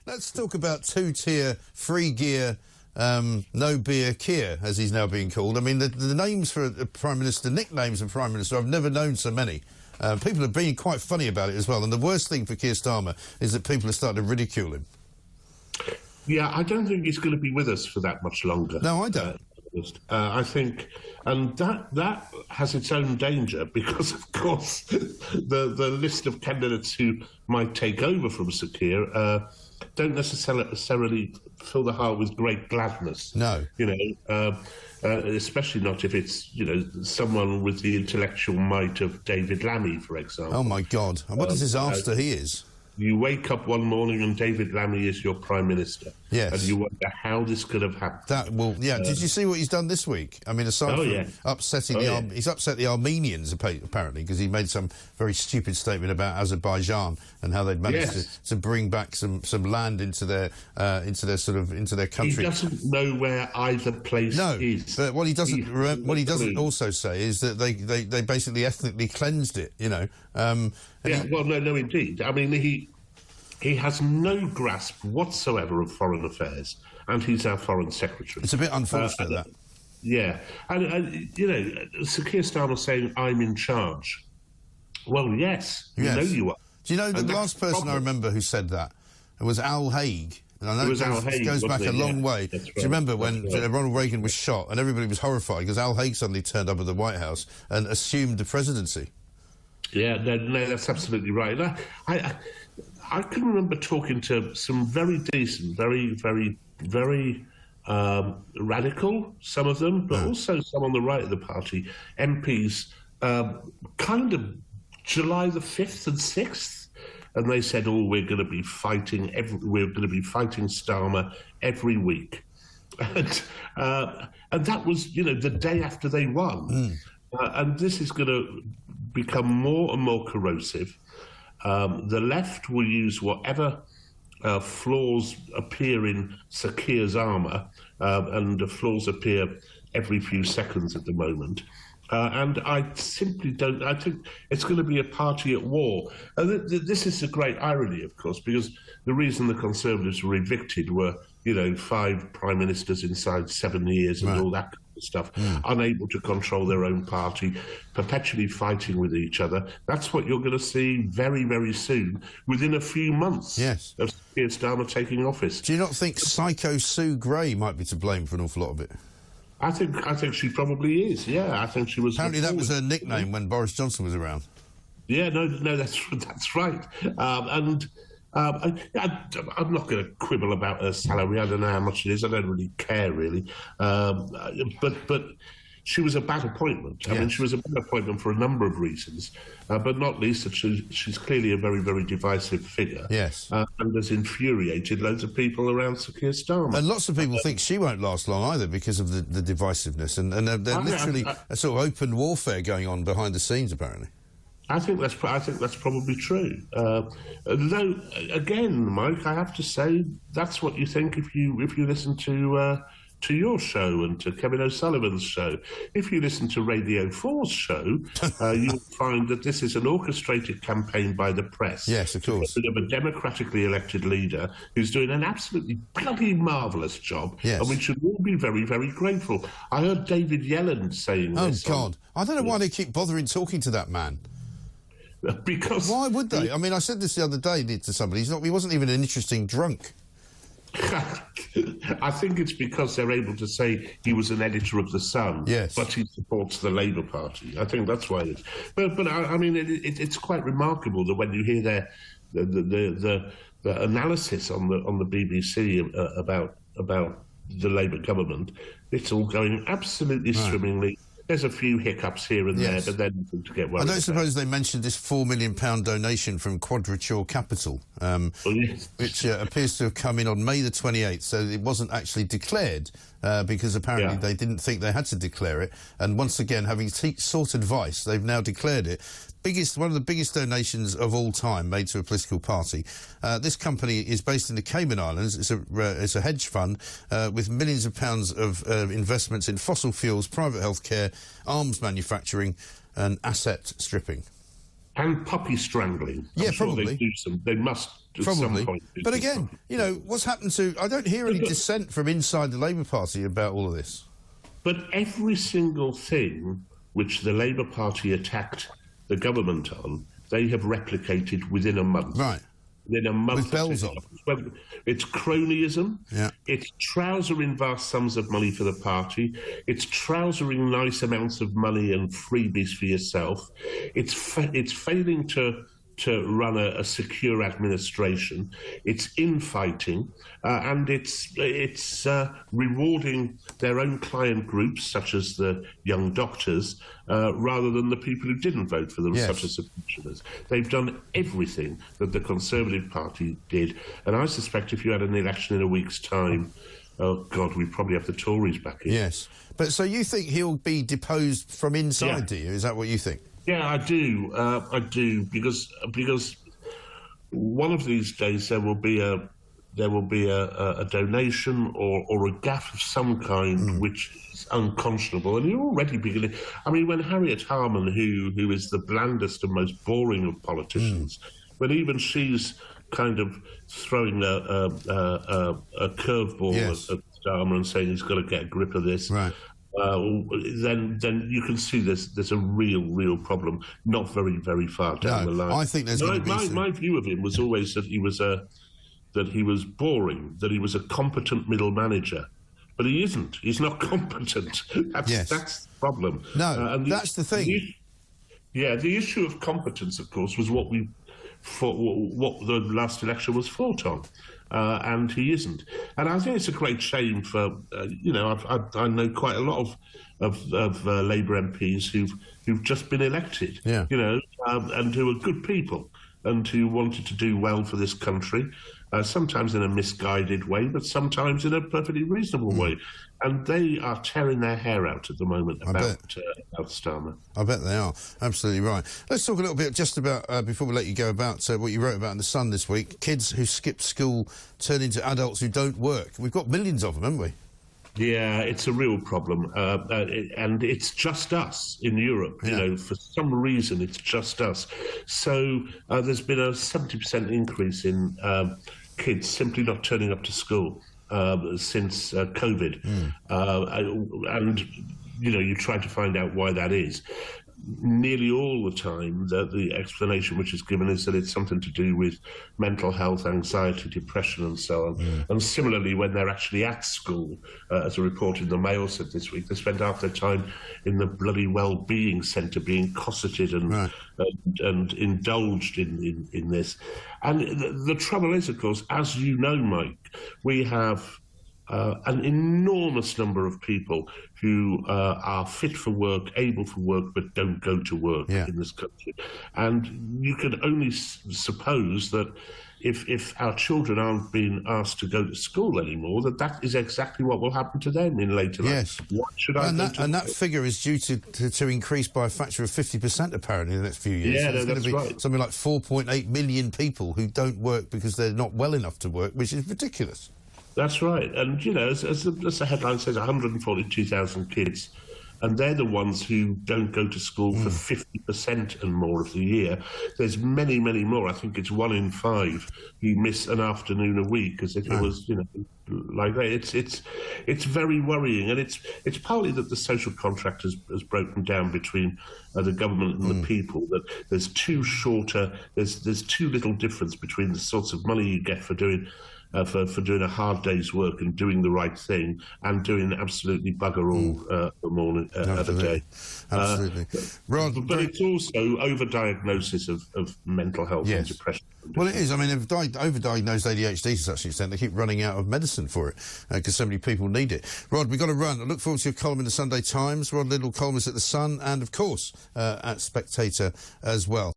Let's talk about two-tier, free-gear, no-beer Keir, as he's now being called. I mean, the names for a Prime Minister, nicknames of Prime Minister, I've never known so many. People have been quite funny about it as well. And the worst thing for Keir Starmer is that people are starting to ridicule him. Yeah, I don't think he's going to be with us for that much longer. No, I don't. I think, and that has its own danger because, of course, the list of candidates who might take over from Sir Keir don't necessarily fill the heart with great gladness. No, especially not if it's someone with the intellectual might of David Lammy, for example. Oh my God! And what a disaster he is. You wake up one morning and David Lammy is your Prime Minister. Yes. And you wonder how this could have happened. Did you see what he's done this week? I mean, aside from upsetting he's upset the Armenians, apparently, because he made some very stupid statement about Azerbaijan and how they'd managed to bring back some land into their country. He doesn't know where either place is. But what he doesn't also say is that they basically ethnically cleansed it, No, indeed. I mean, he has no grasp whatsoever of foreign affairs, and he's our foreign secretary. It's a bit unfortunate, that. Yeah. And Sir Keir Starmer saying, I'm in charge. Well, yes. You know you are. Do you know the last person I remember who said that? It was Al Haig. And I know it goes back a long way. Do you remember when Ronald Reagan was shot and everybody was horrified because Al Haig suddenly turned up at the White House and assumed the presidency? Yeah, no, that's absolutely right. I can remember talking to some very decent, very, very, very radical, some of them, but also some on the right of the party, MPs, kind of July the 5th and 6th, and they said, we're going to be fighting Starmer every week. And that was, the day after they won. And this is going to become more and more corrosive. The left will use whatever flaws appear in Sir Keir's armour, and the flaws appear every few seconds at the moment. And I simply don't. I think it's going to be a party at war. And this is a great irony, of course, because the reason the Conservatives were evicted were, 5 prime ministers inside 7 years and all that kind of stuff, unable to control their own party, perpetually fighting with each other. That's what you're going to see very, very soon, within a few months of Keir Starmer taking office. Do you not think Psycho Sue Gray might be to blame for an awful lot of it? I think she probably is. Yeah, I think she was. Apparently, that was her nickname when Boris Johnson was around. Yeah, no, that's right. I'm not going to quibble about her salary. I don't know how much it is. I don't really care, really. But she was a bad appointment. I mean, she was a bad appointment for a number of reasons, but not least that she's clearly a very, very divisive figure. Yes. And has infuriated loads of people around Sir Keir Starmer. And lots of people think she won't last long either because of the divisiveness. And they're literally a sort of open warfare going on behind the scenes, apparently. I think that's probably true. Though, again, Mike, I have to say that's what you think if you listen to your show and to Kevin O'Sullivan's show. If you listen to Radio 4's show, you'll find that this is an orchestrated campaign by the press. Yes, of course. Of a democratically elected leader who's doing an absolutely bloody marvellous job, and we should all be very, very grateful. I heard David Yellen saying this. Oh, God. I don't know why they keep bothering talking to that man. Because... Why would they? I mean, I said this the other day to somebody. He wasn't even an interesting drunk. I think it's because they're able to say he was an editor of The Sun, but he supports the Labour Party. I think that's why it is. But I mean, it's quite remarkable that when you hear the analysis on the BBC about the Labour government, it's all going absolutely swimmingly. There's a few hiccups here and there, but then nothing to get worried about. I don't suppose they mentioned this £4 million donation from Quadrature Capital, which appears to have come in on May the 28th, so it wasn't actually declared, because apparently they didn't think they had to declare it. And once again, having sought advice, they've now declared it. One of the biggest donations of all time made to a political party. This company is based in the Cayman Islands. It's a hedge fund with millions of pounds of investments in fossil fuels, private healthcare, arms manufacturing and asset stripping. And puppy strangling. Yeah, probably. They must at some point. But again, you know, what's happened to... I don't hear any dissent from inside the Labour Party about all of this. But every single thing which the Labour Party attacked the government on, they have replicated within a month. Right. Within a month. With bells on. It's cronyism. Yeah. It's trousering vast sums of money for the party. It's trousering nice amounts of money and freebies for yourself. It's failing to run a secure administration. It's infighting, and it's rewarding their own client groups, such as the young doctors, rather than the people who didn't vote for them, such as the pensioners. They've done everything that the Conservative Party did, and I suspect if you had an election in a week's time, oh God, we'd probably have the Tories back in. Yes, but so you think he'll be deposed from inside? Do you? Is that what you think? Yeah, I do, because one of these days there will be a donation or a gaffe of some kind which is unconscionable, and you're already beginning. I mean, when Harriet Harman, who is the blandest and most boring of politicians, when even she's kind of throwing a curveball at Starmer and saying he's got to get a grip of this. Right. Then you can see there's a real problem not very far down the line. I think there's going to be my view of him was always that he was boring, that he was a competent middle manager, but he isn't. He's not competent. That's the problem. No, and that's the thing. The issue of competence, of course, was what the last election was fought on. And he isn't. And I think it's a great shame for, I know quite a lot of Labour MPs who've just been elected, and who are good people and who wanted to do well for this country, sometimes in a misguided way, but sometimes in a perfectly reasonable way. And they are tearing their hair out at the moment about Starmer. I bet they are. Absolutely right. Let's talk a little bit just about, before we let you go, about what you wrote about in The Sun this week. Kids who skip school turn into adults who don't work. We've got millions of them, haven't we? Yeah, it's a real problem. And it's just us in Europe. You know, for some reason, it's just us. So there's been a 70% increase in kids simply not turning up to school since COVID. And, you try to find out why that is. Nearly all the time, the explanation which is given is that it's something to do with mental health, anxiety, depression, and so on. And similarly, when they're actually at school, as a report in the Mail said this week, they spend half their time in the bloody well-being centre being cosseted and indulged in this. And the trouble is, of course, as you know, Mike, we have an enormous number of people who are fit for work, able for work, but don't go to work in this country. And you can only suppose that if our children aren't being asked to go to school anymore, that is exactly what will happen to them in later life. What should I do? And that figure is due to increase by a factor of 50% apparently in the next few years. Yeah, so that's right. Something like 4.8 million people who don't work because they're not well enough to work, which is ridiculous. That's right. And, as the headline says, 142,000 kids. And they're the ones who don't go to school for 50% and more of the year. There's many, many more. I think it's 1 in 5 who miss an afternoon a week, as if it was, like that. It's very worrying. And it's partly that the social contract has broken down between the government and the people, that there's too little difference between the sorts of money you get for doing a hard day's work and doing the right thing and doing absolutely bugger all the morning of the day. Absolutely. Rod, but it's also overdiagnosis of mental health and depression. Well, it is. I mean, they've overdiagnosed ADHD to such an extent they keep running out of medicine for it because so many people need it. Rod, we've got to run. I look forward to your column in the Sunday Times. Rod Liddle, columnist at The Sun and, of course, at Spectator as well.